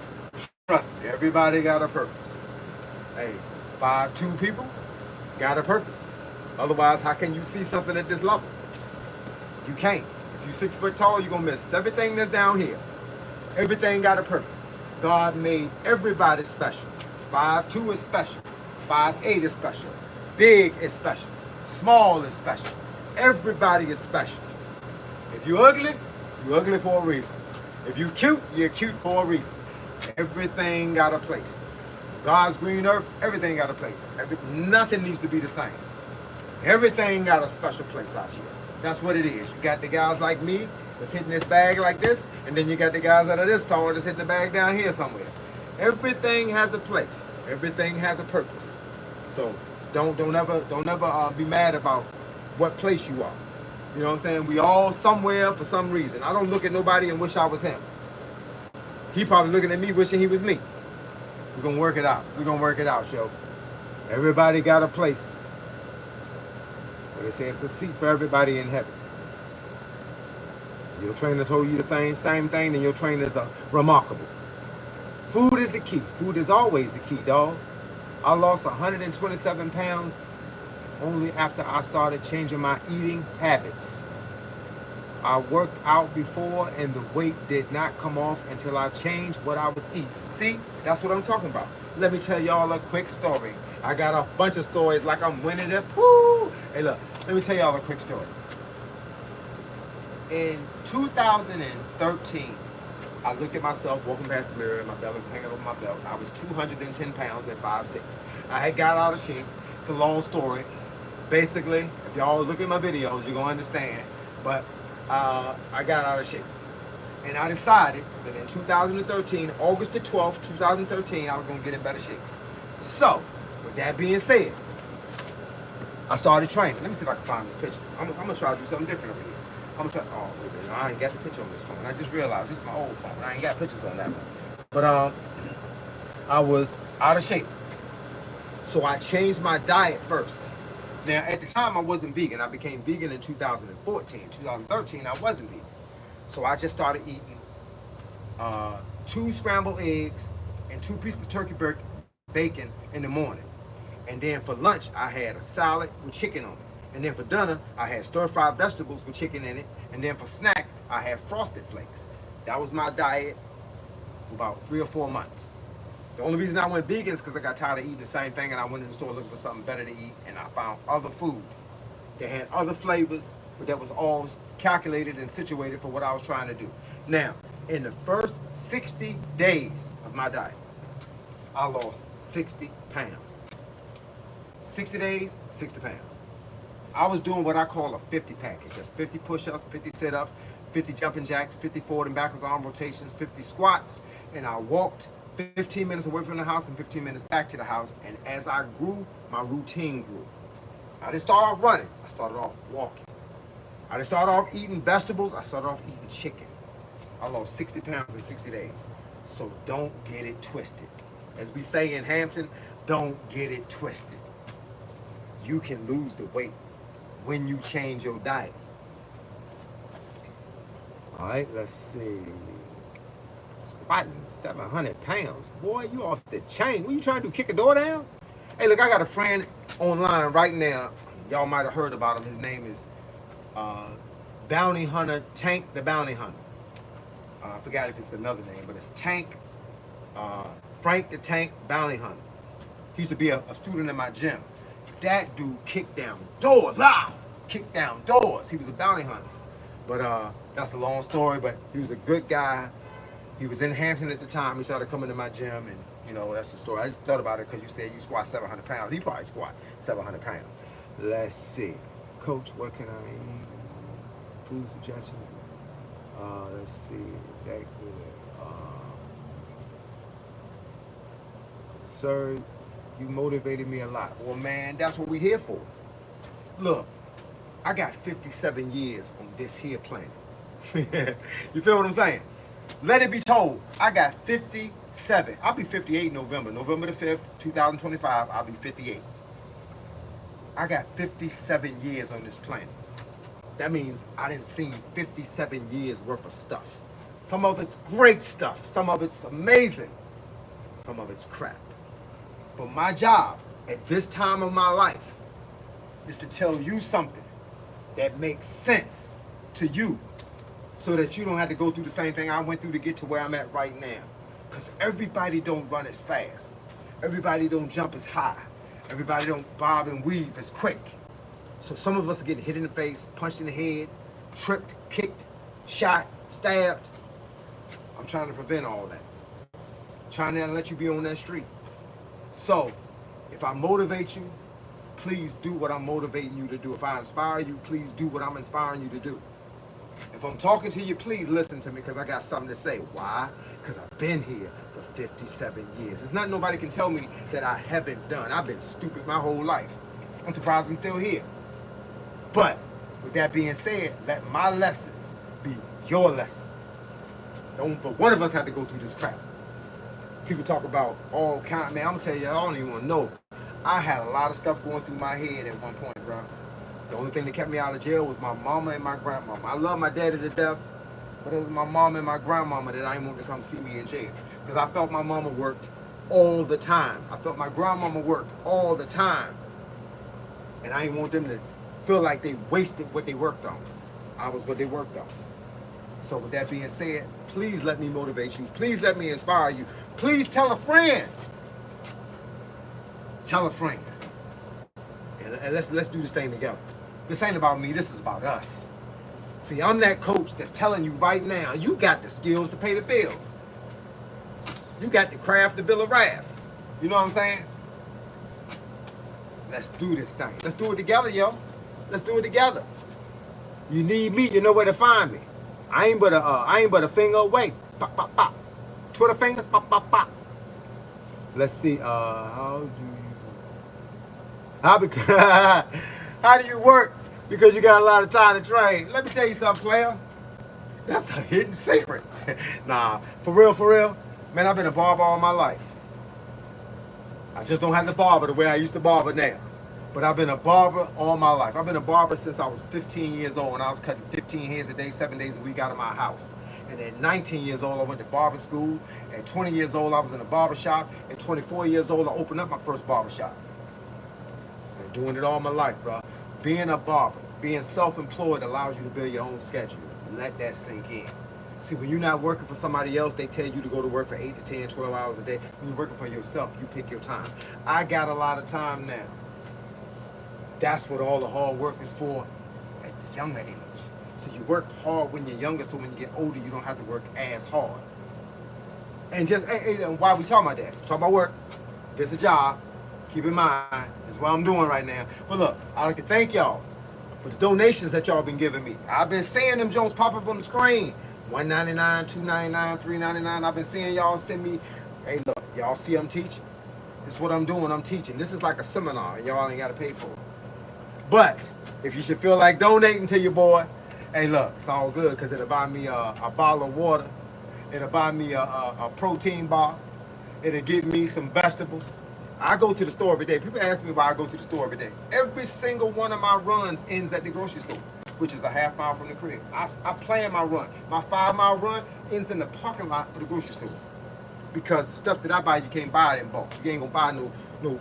Trust me, everybody got a purpose. Hey, 5'2" people got a purpose. Otherwise, how can you see something at this level? You can't. If you're 6 foot tall, you're going to miss everything that's down here. Everything got a purpose. God made everybody special. 5'2" is special. 5'8" is special. Big is special. Small is special. Everybody is special. If you're ugly for a reason. If you're cute for a reason. Everything got a place. God's green earth, everything got a place. Nothing needs to be the same. Everything got a special place out here. That's what it is. You got the guys like me that's hitting this bag like this, and then you got the guys that are this tall that's hitting the bag down here somewhere. Everything has a place. Everything has a purpose. So don't ever be mad about what place you are. You know what I'm saying? We all somewhere for some reason. I don't look at nobody and wish I was him. He probably looking at me wishing he was me. We're gonna work it out. We're gonna work it out, yo. Everybody got a place. But they say it's a seat for everybody in heaven. Your trainer told you the same thing, then your trainers are remarkable. Food is the key. Food is always the key, dog. I lost 127 pounds only after I started changing my eating habits. I worked out before and the weight did not come off until I changed what I was eating. See, that's what I'm talking about. Let me tell y'all a quick story. I got a bunch of stories like I'm winning it. Woo! Hey, look, let me tell y'all a quick story. In 2013, I looked at myself walking past the mirror and my belly was hanging over my belt. I was 210 pounds at 5'6". I had got out of shape. It's a long story. Basically, if y'all look at my videos, you're going to understand. But I got out of shape. And I decided that in 2013, August the 12th, 2013, I was going to get in better shape. So, with that being said, I started training. Let me see if I can find this picture. I'm going to try to do something different over here. I'm going to try, oh, wait a minute, I ain't got the picture on this phone. I just realized this is my old phone. I ain't got pictures on that one. But I was out of shape. So I changed my diet first. Now, at the time, I wasn't vegan. I became vegan in 2014. 2013, I wasn't vegan. So I just started eating 2 scrambled eggs and 2 pieces of turkey bacon in the morning. And then for lunch, I had a salad with chicken on it. And then for dinner, I had stir-fried vegetables with chicken in it. And then for snack, I had Frosted Flakes. That was my diet for about 3 or 4 months. The only reason I went vegan is because I got tired of eating the same thing and I went in the store looking for something better to eat, and I found other food that had other flavors, but that was all calculated and situated for what I was trying to do. Now, in the first 60 days of my diet, I lost 60 pounds. 60 days, 60 pounds. I was doing what I call a 50 pack. It's just 50 push-ups, 50 sit-ups, 50 jumping jacks, 50 forward and backwards arm rotations, 50 squats, and I walked 15 minutes away from the house and 15 minutes back to the house. And as I grew, my routine grew. I didn't start off running. I started off walking. I didn't start off eating vegetables. I started off eating chicken. I lost 60 pounds in 60 days. So don't get it twisted. As we say in Hampton, don't get it twisted. You can lose the weight when you change your diet. All right, let's see. Squatting 700 pounds. Boy, you off the chain. What you trying to do, kick a door down? Hey, look, I got a friend online right now. Y'all might have heard about him. His name is Bounty Hunter, Tank the Bounty Hunter. I forgot if it's another name, but it's Tank, Frank the Tank Bounty Hunter. He used to be a student in my gym. That dude kicked down doors. Kicked down doors. He was a bounty hunter. But that's a long story, but he was a good guy. He was in Hampton at the time. He started coming to my gym, and you know, that's the story. I just thought about it because you said you squat 700 pounds. He probably squat 700 pounds. Let's see. Coach, what can I eat? Food suggestion. Let's see. Is that good? Sir, you motivated me a lot. Well, man, that's what we're here for. Look, I got 57 years on this here planet. You feel what I'm saying? Let it be told, I got 57. I'll be 58 in November. November the 5th, 2025, I'll be 58. I got 57 years on this planet. That means I didn't see 57 years worth of stuff. Some of it's great stuff. Some of it's amazing. Some of it's crap. But my job at this time of my life is to tell you something that makes sense to you, so that you don't have to go through the same thing I went through to get to where I'm at right now. Because everybody don't run as fast. Everybody don't jump as high. Everybody don't bob and weave as quick. So some of us are getting hit in the face, punched in the head, tripped, kicked, shot, stabbed. I'm trying to prevent all that. Trying to let you be on that street. So if I motivate you, please do what I'm motivating you to do. If I inspire you, please do what I'm inspiring you to do. If I'm talking to you, please listen to me, because I got something to say. Why? Because I've been here for 57 years. It's not nobody can tell me that I haven't done. I've been stupid my whole life. I'm surprised I'm still here. But with that being said, let my lessons be your lesson. Don't but one of us have to go through this crap. People talk about all kind, man, I'm gonna tell you, I don't even want to know. I had a lot of stuff going through my head at one point, bro. The only thing that kept me out of jail was my mama and my grandmama. I love my daddy to death, but it was my mama and my grandmama that I didn't want to come see me in jail. Because I felt my mama worked all the time. I felt my grandmama worked all the time. And I didn't want them to feel like they wasted what they worked on. I was what they worked on. So with that being said, please let me motivate you. Please let me inspire you. Please tell a friend. Tell a friend. And let's do this thing together. This ain't about me, this is about us. See, I'm that coach that's telling you right now, you got the skills to pay the bills. You got to craft the bill of wrath. You know what I'm saying? Let's do this thing. Let's do it together, yo. Let's do it together. You need me, you know where to find me. I ain't but a finger away. Pop, pop, pop. Twitter fingers, pop, pop, pop. Let's see. How do you work? Because you got a lot of time to train. Let me tell you something, player. That's a hidden secret. Nah, for real. Man, I've been a barber all my life. I just don't have the barber the way I used to barber now. But I've been a barber all my life. I've been a barber since I was 15 years old, and I was cutting 15 hairs a day, 7 days a week out of my house. And at 19 years old, I went to barber school. At 20 years old, I was in a barber shop. At 24 years old, I opened up my first barber shop. Been doing it all my life, bro. Being a barber, being self-employed allows you to build your own schedule. Let that sink in. See, when you're not working for somebody else, they tell you to go to work for 8 to 10, 12 hours a day. When you're working for yourself, you pick your time. I got a lot of time now. That's what all the hard work is for at the younger age. So you work hard when you're younger, so when you get older, you don't have to work as hard. And just, why are we talking about that? We're talking about work. This is a job. Keep in mind, this is what I'm doing right now. But look, I'd like to thank y'all for the donations that y'all been giving me. I've been seeing them Jones pop up on the screen. $1.99, $2.99, $3.99. I've been seeing y'all send me, hey look, y'all see I'm teaching. This is what I'm doing, I'm teaching. This is like a seminar, and y'all ain't got to pay for it. But if you should feel like donating to your boy, hey look, it's all good, because it'll buy me a bottle of water. It'll buy me a protein bar. It'll give me some vegetables. I go to the store every day. People ask me why I go to the store every day. Every single one of my runs ends at the grocery store, which is a half mile from the crib. I plan my run. My 5-mile run ends in the parking lot of the grocery store. Because the stuff that I buy, you can't buy it in bulk. You ain't gonna buy no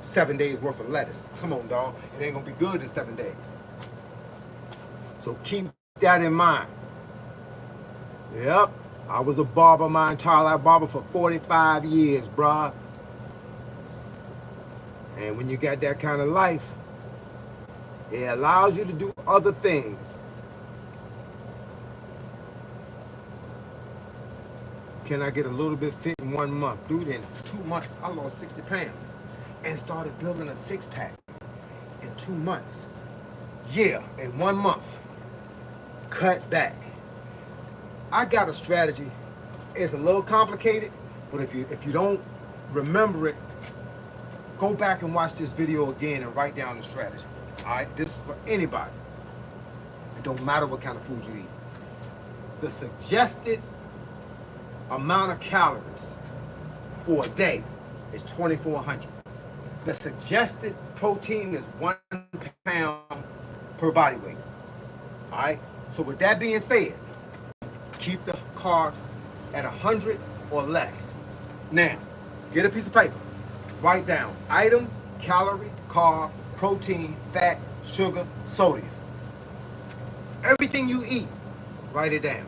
7 days worth of lettuce. Come on, dog. It ain't gonna be good in 7 days. So keep that in mind. Yep, I was a barber my entire life. Barber for 45 years, bruh. And when you got that kind of life, it allows you to do other things. Can I get a little bit fit in 1 month? Dude, in 2 months, I lost 60 pounds and started building a 6-pack in 2 months. Yeah, in 1 month. Cut back. I got a strategy. It's a little complicated, but if you don't remember it, go back and watch this video again and write down the strategy. All right, this is for anybody. It don't matter what kind of food you eat. The suggested amount of calories for a day is 2,400. The suggested protein is 1 pound per body weight. All right. So with that being said, keep the carbs at 100 or less. Now, get a piece of paper. Write down item, calorie, carb, protein, fat, sugar, sodium. Everything you eat, write it down.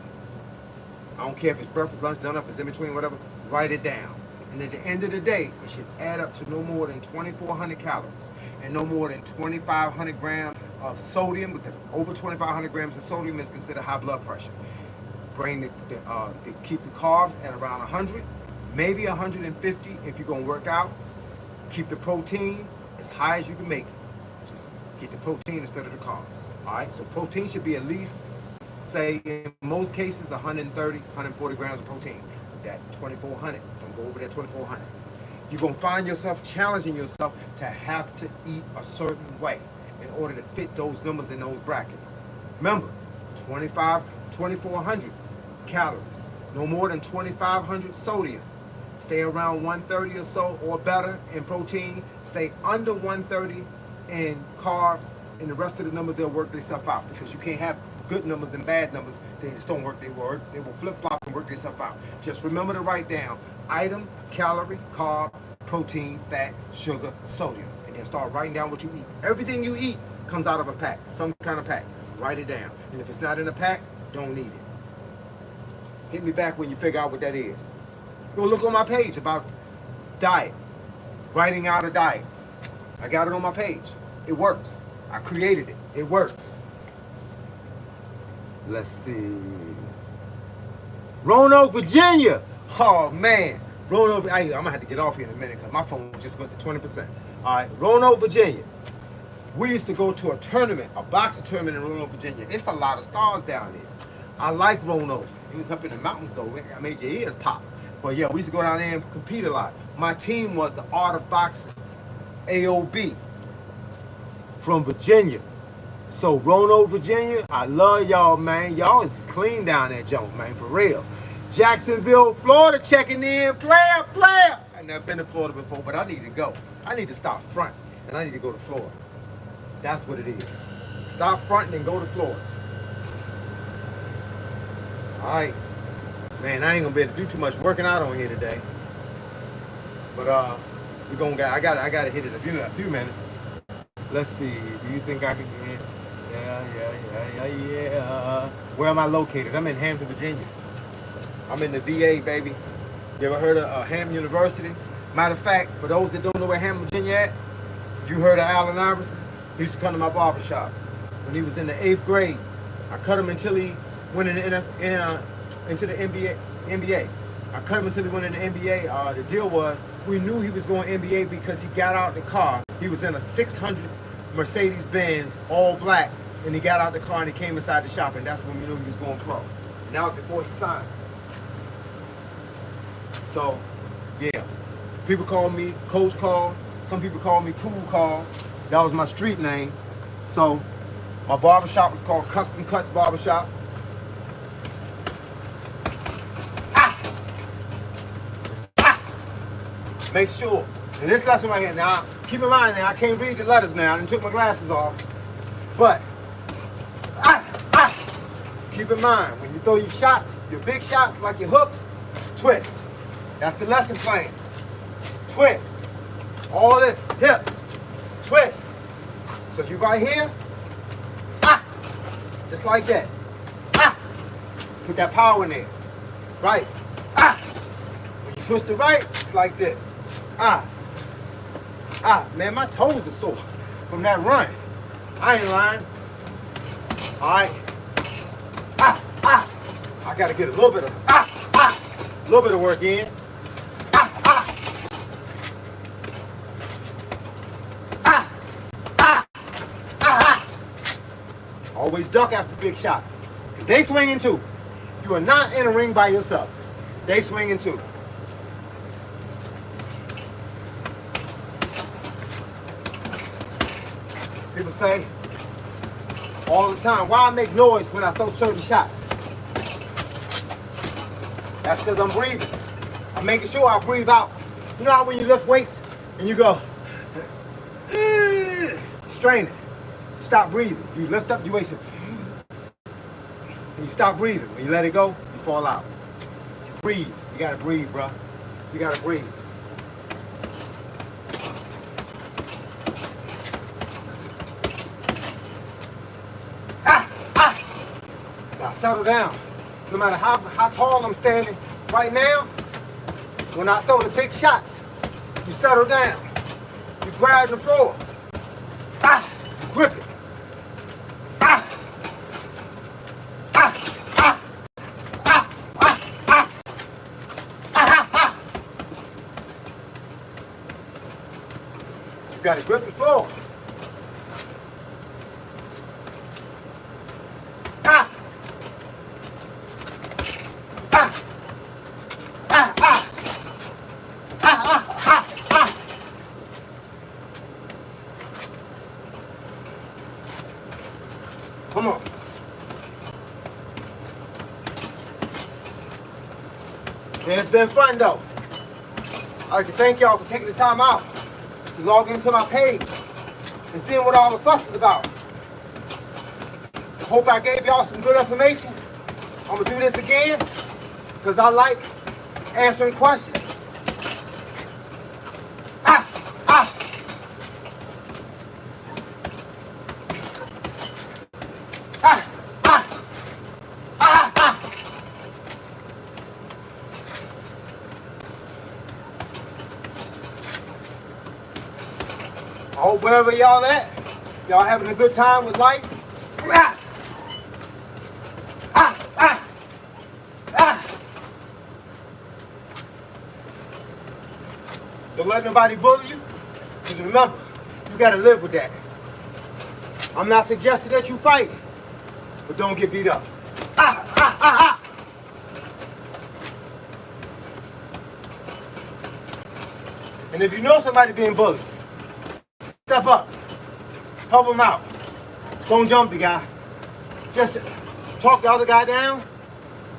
I don't care if it's breakfast, lunch, dinner, if it's in between, whatever, write it down. And at the end of the day, it should add up to no more than 2,400 calories and no more than 2,500 grams of sodium, because over 2,500 grams of sodium is considered high blood pressure. Keep the carbs at around 100, maybe 150 if you're going to work out. Keep the protein as high as you can make it. Just get the protein instead of the carbs. All right, so protein should be at least, say, in most cases, 130, 140 grams of protein. That 2,400, don't go over that 2,400. You're going to find yourself challenging yourself to have to eat a certain way in order to fit those numbers in those brackets. Remember, 2,400 calories, no more than 2,500 sodium. Stay around 130 or so or better in protein. Stay under 130 in carbs, and the rest of the numbers, they'll work themselves out, because you can't have good numbers and bad numbers. They just don't work. They will flip-flop and work themselves out. Just remember to write down item, calorie, carb, protein, fat, sugar, sodium, and then start writing down what you eat. Everything you eat Comes out of a pack, some kind of pack. Write it down. And if it's not in a pack, don't eat it. Hit me back when you figure out what that is. Go look on my page about diet. Writing out a diet. I got it on my page. It works. I created it. It works. Let's see. Roanoke, Virginia. Oh, man. Roanoke, I'm going to have to get off here in a minute because my phone just went to 20%. All right, Roanoke, Virginia. We used to go to a tournament, a boxing tournament in Roanoke, Virginia. It's a lot of stars down there. I like Roanoke. It was up in the mountains, though. I made your ears pop. But, yeah, we used to go down there and compete a lot. My team was the Art of Boxing, AOB, from Virginia. So, Roanoke, Virginia, I love y'all, man. Y'all is clean down there, Jones, man, for real. Jacksonville, Florida, checking in. Player, player. I've never been to Florida before, but I need to go. I need to stop front, and I need to go to Florida. That's what it is. Stop fronting and go to Florida. All right. Man, I ain't gonna be able to do too much working out on here today. But we're gonna I gotta hit it in a few minutes. Let's see. Do you think I can get it? Yeah. Where am I located? I'm in Hampton, Virginia. I'm in the VA, baby. You ever heard of Hampton University? Matter of fact, for those that don't know where Hampton, Virginia at, you heard of Allen Iverson? He used to come to my barbershop when he was in the 8th grade. I cut him until he went into the NBA. I cut him until he went in the NBA. The deal was, we knew he was going NBA because he got out the car. He was in a 600 Mercedes-Benz, all black, and he got out the car and he came inside the shop, and that's when we knew he was going pro. And that was before he signed. So, yeah. People call me Coach Carl. Some people call me Cool Carl. That was my street name. So, my barbershop was called Custom Cuts Barbershop. Make sure. And this lesson right here, now, keep in mind now, I can't read the letters now. I done took my glasses off. But, keep in mind, when you throw your shots, your big shots, like your hooks, twist. That's the lesson plan. Twist. All this, hip, twist. So you right here, just like that. Put that power in there. Right. When you twist it right, it's like this. Man, my toes are sore from that run. I ain't lying. All right. I gotta get a little bit of work in. Always duck after big shots, because they swinging too. You are not in a ring by yourself. They swinging too. People say all the time, why I make noise when I throw certain shots? That's because I'm breathing. I'm making sure I breathe out. You know how when you lift weights and you go, strain it. Stop breathing. You lift up your weights and you stop breathing. When you let it go, you fall out. Breathe. You gotta breathe, bro. You gotta breathe. So I settle down. No matter how tall I'm standing right now, when I throw the big shots, you settle down. You grab the floor. You grip it. You gotta grip the floor. Come on. It's been fun though. I'd like to thank y'all for taking the time out to log into my page and seeing what all the fuss is about. Hope I gave y'all some good information. I'm gonna do this again because I like answering questions. hope wherever y'all at, y'all having a good time with life. Ah, ah, ah, ah. Don't let nobody bully you. Because remember, you got to live with that. I'm not suggesting that you fight, but don't get beat up. Ah, ah, ah, ah. And if you know somebody being bullied, step up. Help them out. Don't jump the guy. Just talk the other guy down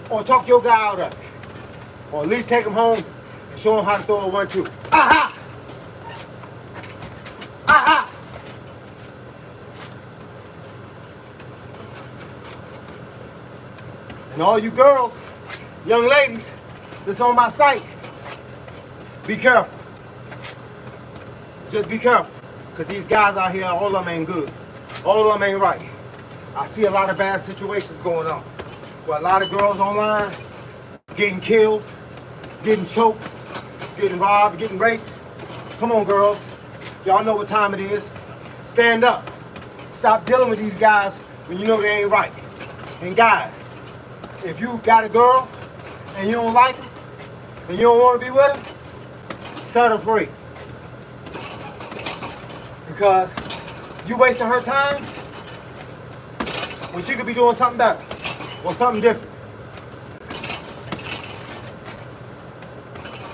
or talk your guy out of it. Or at least take him home and show him how to throw a 1-2. Aha! Aha! And all you girls, young ladies that's on my site, be careful. Just be careful. Because these guys out here, all of them ain't good. All of them ain't right. I see a lot of bad situations going on. Where a lot of girls online getting killed, getting choked, getting robbed, getting raped. Come on, girls. Y'all know what time it is. Stand up. Stop dealing with these guys when you know they ain't right. And guys, if you got a girl and you don't like her and you don't want to be with her, set her free. Because you wasting her time when she could be doing something better or something different.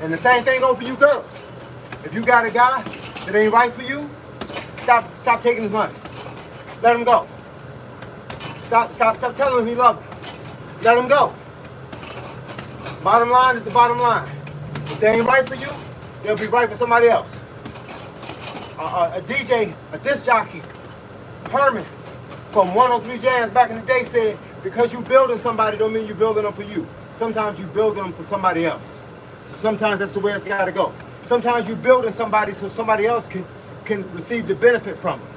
And the same thing goes for you girls. If you got a guy that ain't right for you, stop taking his money. Let him go. Stop telling him he loves him. Let him go. Bottom line is the bottom line. If they ain't right for you, they'll be right for somebody else. A DJ, a disc jockey, Herman from 103 Jazz back in the day said, because you building somebody don't mean you building them for you. Sometimes you building them for somebody else. So sometimes that's the way it's got to go. Sometimes you building somebody so somebody else can receive the benefit from it.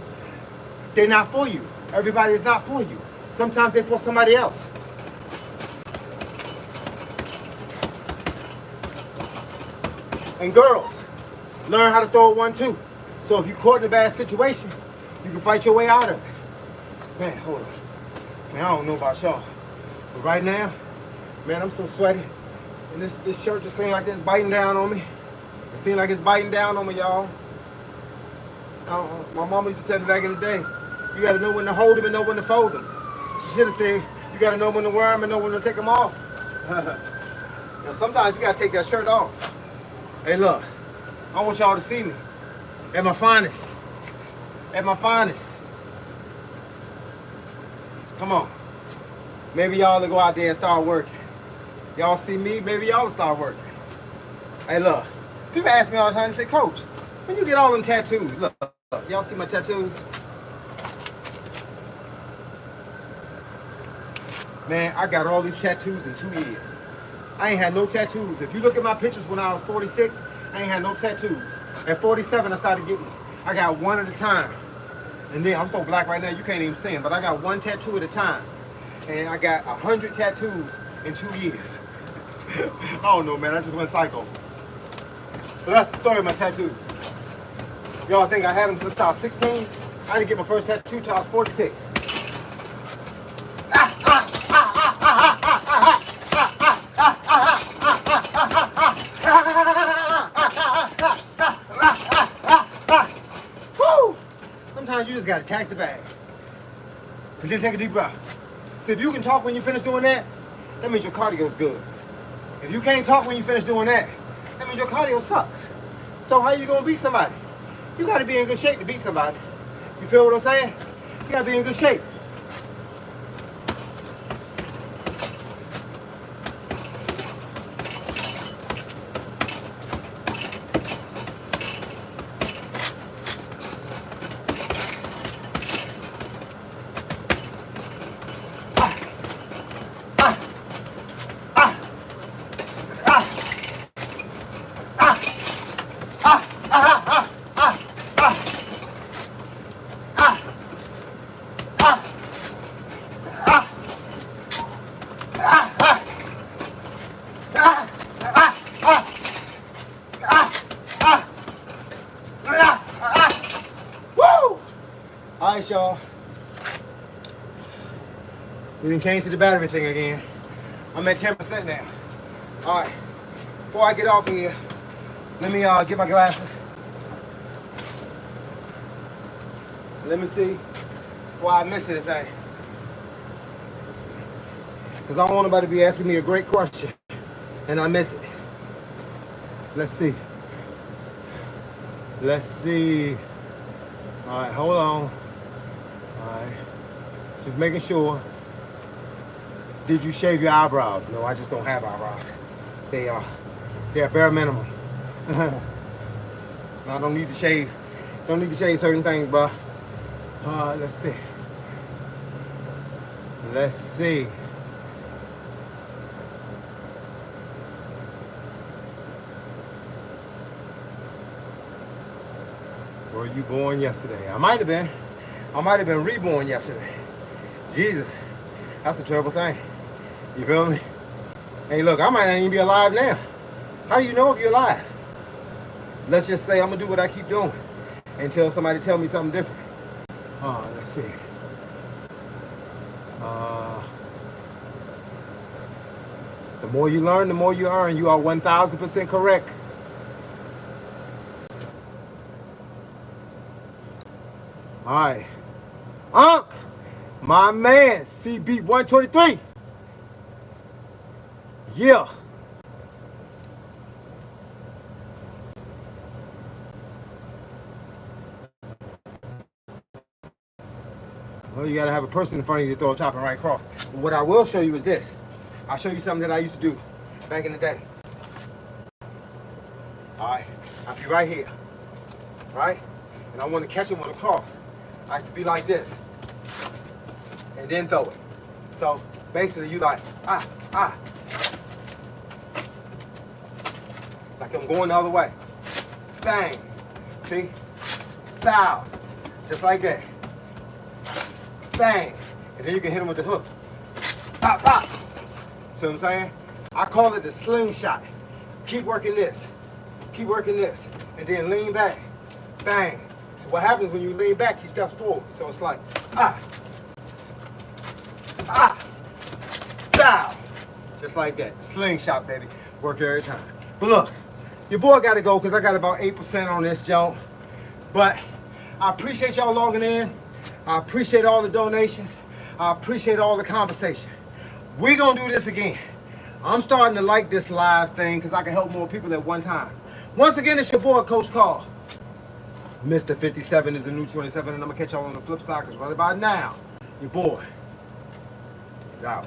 They're not for you. Everybody is not for you. Sometimes they're for somebody else. And girls, learn how to throw a 1-2. So if you're caught in a bad situation, you can fight your way out of it. Man, hold on. Man, I don't know about y'all, but right now, man, I'm so sweaty. And this shirt just seems like it's biting down on me. It seems like it's biting down on me, y'all. My mama used to tell me back in the day, you gotta know when to hold them and know when to fold them. She should have said, you gotta know when to wear them and know when to take them off. Now, sometimes you gotta take that shirt off. Hey, look, I want y'all to see me. At my finest. At my finest. Come on. Maybe y'all will go out there and start working. Y'all see me, maybe y'all will start working. Hey, look. People ask me all the time, they say, Coach, when you get all them tattoos, look, y'all see my tattoos? Man, I got all these tattoos in 2 years. I ain't had no tattoos. If you look at my pictures when I was 46, I ain't had no tattoos. At 47, I started getting, I got one at a time. And then, I'm so black right now, you can't even see them, but I got one tattoo at a time. And I got 100 tattoos in 2 years. I don't know, man, I just went psycho. So that's the story of my tattoos. Y'all think I had them since I was 16? I didn't get my first tattoo till I was 46. Sometimes you just gotta tax the bag. And then take a deep breath. See, if you can talk when you finish doing that, that means your cardio's good. If you can't talk when you finish doing that, that means your cardio sucks. So how you gonna beat somebody? You gotta be in good shape to beat somebody. You feel what I'm saying? You gotta be in good shape. right, y'all. We done came to the battery thing again. I'm at 10% now. All right. Before I get off of here, let me get my glasses. Let me see why I miss anything. Because I don't want nobody to be asking me a great question and I miss it. Let's see. Let's see. All right, hold on. All right. Just making sure. Did you shave your eyebrows? No, I just don't have eyebrows. They're bare minimum. No, I don't need to shave. Don't need to shave certain things, bro. Let's see. Let's see. Were you born yesterday? I might have been. I might have been reborn yesterday. Jesus, that's a terrible thing. You feel me? Hey, look, I might not even be alive now. How do you know if you're alive? Let's just say I'm gonna do what I keep doing until somebody tell me something different. Let's see. The more you learn, the more you earn. You are 1,000% correct. All right. Unc, my man, CB 123. Yeah. Well, you gotta have a person in front of you to throw a chopping right across. But what I will show you is this. I'll show you something that I used to do back in the day. All right, I'll be right here, right? And I want to catch him on the cross. I used to be like this, and then throw it. So basically, you like like I'm going the other way. Bang, see? Bow, just like that. Bang, and then you can hit him with the hook. Pop, pop. See what I'm saying? I call it the slingshot. Keep working this. Keep working this. And then lean back. Bang. So what happens when you lean back, he steps forward. So it's like, bow. Just like that. Slingshot, baby. Work every time. But look, your boy got to go because I got about 8% on this joint. But I appreciate y'all logging in. I appreciate all the donations. I appreciate all the conversation. We're going to do this again. I'm starting to like this live thing because I can help more people at one time. Once again, it's your boy, Coach Carl. Mr. 57 is the new 27, and I'm going to catch y'all on the flip side because right about now, your boy is out.